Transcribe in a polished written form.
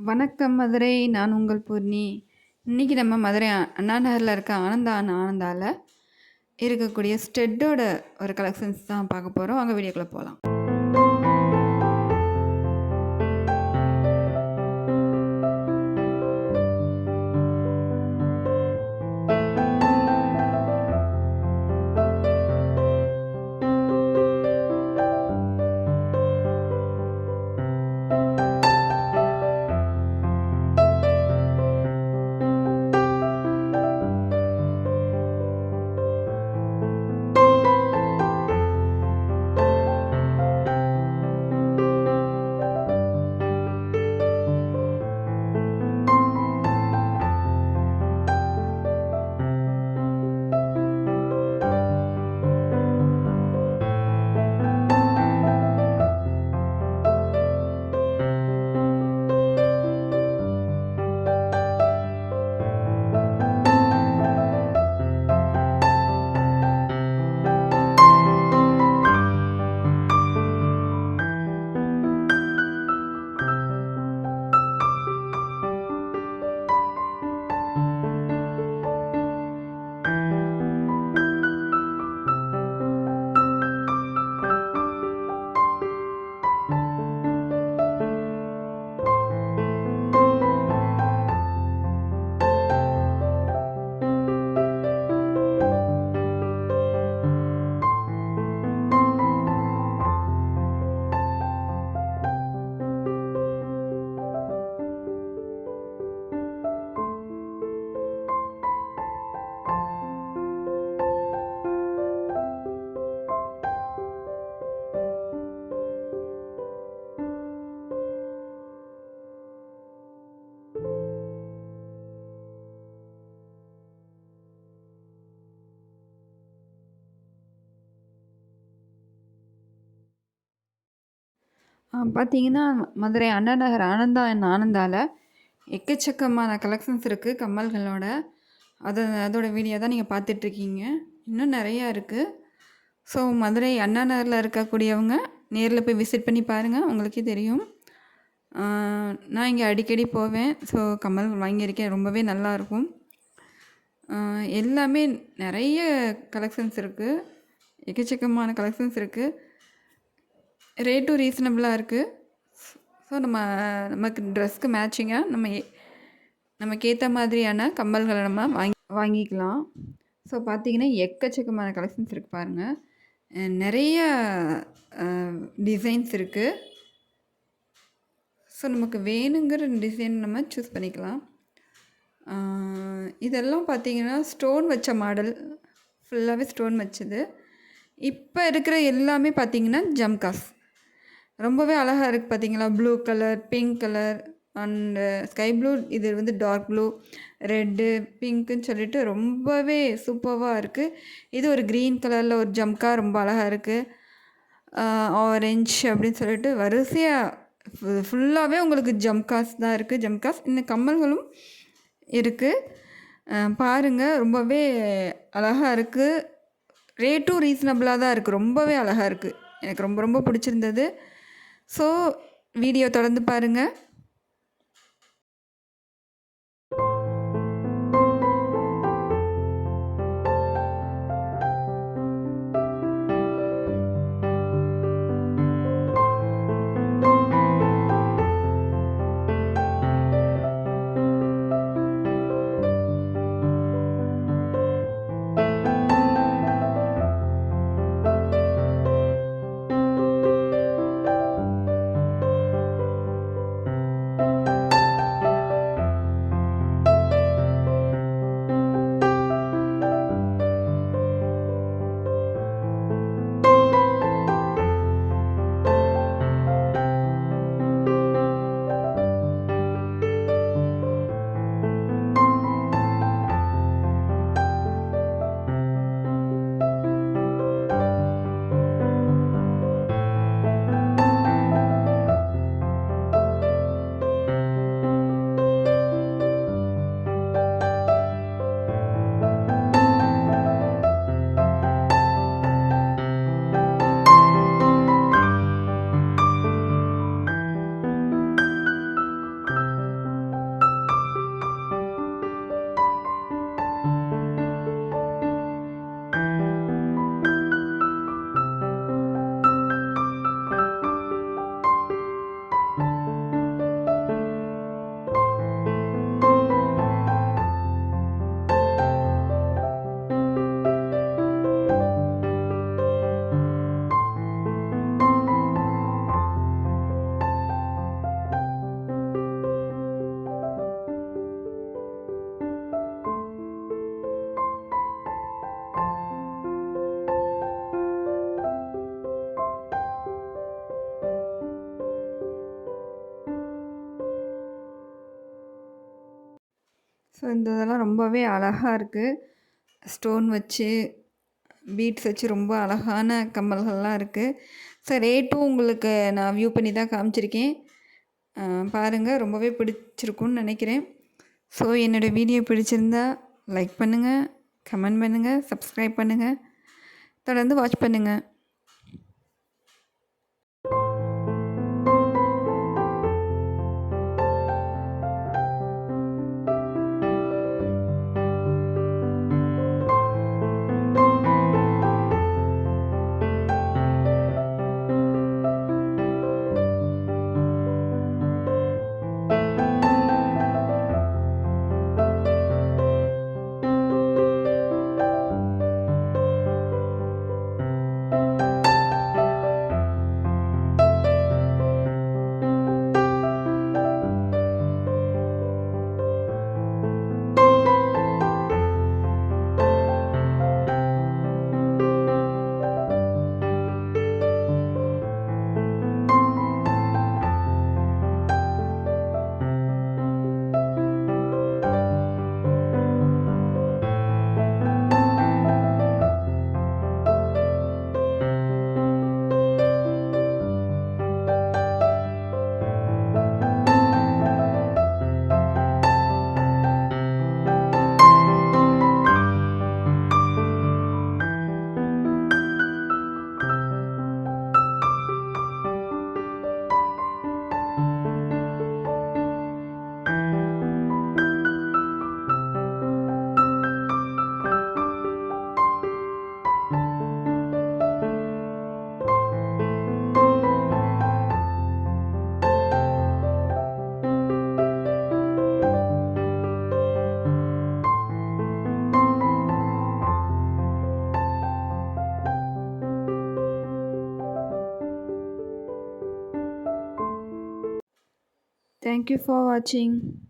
வணக்கம் மதுரை. நான் உங்கள் பூர்ணி. இன்னைக்கு நம்ம மதுரை அண்ணா நகர்ல இருக்க ஆனந்தால இருக்கக்கூடிய ஸ்டெட்டோட ஒரு கலெக்ஷன்ஸ் தான் பார்க்க போறோம். வாங்க வீடியோக்குள்ள போலாம். பார்த்தீங்கன்னா, மதுரை அண்ணா நகர் ஆனந்தால எக்கச்சக்கமான கலெக்ஷன்ஸ் இருக்கு கம்மல்களோட. அதோட வீடியோ தான் நீங்க பார்த்துட்ருக்கீங்க. இன்னும் நெறையா இருக்கு. ஸோ மதுரை அண்ணா நகர்ல இருக்கக்கூடியவங்க நேர்ல போய் விசிட் பண்ணி பாருங்க. உங்களுக்கே தெரியும். நான் இங்கே அடிக்கடி போவேன். ஸோ கம்மல் வாங்கியிருக்கேன். ரொம்பவே நல்லாயிருக்கும். எல்லாமே நெறைய கலெக்ஷன்ஸ் இருக்கு. எக்கச்சக்கமான கலெக்ஷன்ஸ் இருக்கு. ரேட்டும் ரீசனபிளா இருக்கு. ஸோ நமக்கு ட்ரெஸ்க்கு மேட்சிங்காக நமக்கு ஏற்ற மாதிரியான கம்மல்களை நம்ம வாங்கிக்கலாம். ஸோ பார்த்தீங்கன்னா எக்கச்சக்கமான கலெக்ஷன்ஸ் இருக்குது பாருங்கள். நிறைய டிசைன்ஸ் இருக்குது. ஸோ நமக்கு வேணுங்கிற டிசைன் நம்ம சூஸ் பண்ணிக்கலாம். இதெல்லாம் பார்த்தீங்கன்னா ஸ்டோன் வச்ச மாடல், ஃபுல்லாகவே ஸ்டோன் வச்சது. இப்போ இருக்கிற எல்லாமே பார்த்தீங்கன்னா ஜம்காஸ் ரொம்பவே அழகாக இருக்குது. பார்த்தீங்களா, blue colour, pink colour and sky blue, இது வந்து டார்க் ப்ளூ, ரெட்டு, பிங்க்குன்னு சொல்லிட்டு ரொம்பவே சூப்பராக இருக்குது. இது ஒரு க்ரீன் கலரில் ஒரு ஜம்கா ரொம்ப அழகாக இருக்குது. ஆரஞ்ச் அப்படின்னு சொல்லிட்டு வரிசையாக ஃபுல்லாகவே உங்களுக்கு ஜம்காஸ் தான் இருக்குது. ஜம்காஸ் இன்னும் கம்மல்களும் இருக்குது. பாருங்கள், ரொம்பவே அழகாக இருக்குது. ரேட்டும் ரீசனபிளாக தான் இருக்குது. ரொம்பவே அழகாக இருக்குது. எனக்கு ரொம்ப ரொம்ப பிடிச்சிருந்தது. ஸோ வீடியோ தொடர்ந்து பாருங்கள். ஸோ இந்த இதெல்லாம் ரொம்பவே அழகா இருக்குது. ஸ்டோன் வச்சு, பீட்ஸ் வச்சு ரொம்ப அழகான கம்மல்கள்லாம் இருக்குது. ஸோ ரேட்டும் உங்களுக்கு நான் வியூ பண்ணி தான் காமிச்சிருக்கேன். பாருங்கள், ரொம்பவே பிடிச்சிருக்கும்னு நினைக்கிறேன். ஸோ என்னோடய வீடியோ பிடிச்சிருந்தா லைக் பண்ணுங்கள், கமெண்ட் பண்ணுங்கள், சப்ஸ்கிரைப் பண்ணுங்கள், தொடர்ந்து வாட்ச் பண்ணுங்கள். Thank you for watching.